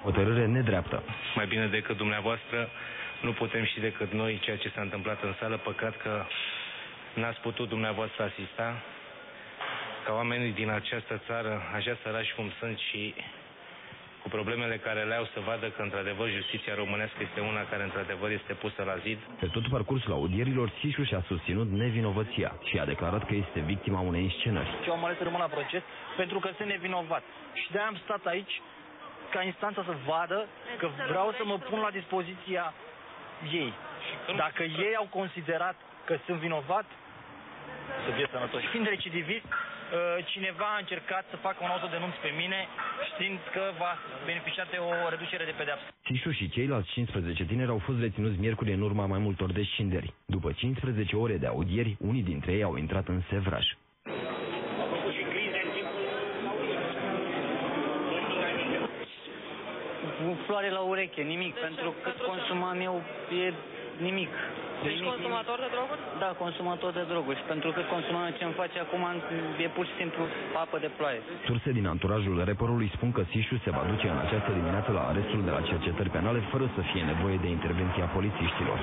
Hotărâre nedreaptă. Mai bine decât dumneavoastră, nu putem și decât noi ceea ce s-a întâmplat în sală. Păcat că n-ați putut dumneavoastră asista, ca oamenii din această țară, așa sărași cum sunt și cu problemele care le au, să vadă că într-adevăr justiția românească este una care într-adevăr este pusă la zid. Pe tot parcursul audierilor, Sișu și-a susținut nevinovăția și a declarat că este victima unei inscenări. Eu am ales să rămân la proces pentru că sunt nevinovat și de-aia am stat aici ca instanța să vadă că vreau să mă pun la dispoziția ei. Dacă ei au considerat că sunt vinovat, să fie sănătoși. Fiind recidivist, cineva a încercat să facă un autodenunț pe mine, știind că va beneficia de o reducere de pedeapsă. Sișu și ceilalți 15 tineri au fost reținuți miercuri în urma mai multor descinderi. După 15 ore de audieri, unii dintre ei au intrat în sevraj. Floare la ureche, nimic, pentru că consumam eu e nimic. Ești consumator de droguri? Da, consumator de droguri. Și pentru că consumăm ce îmi face acum e pur și simplu apă de ploaie. Surse din anturajul reperului spun că Sișu se va duce în această dimineață la arestul de la cercetări penale fără să fie nevoie de intervenția polițiștilor.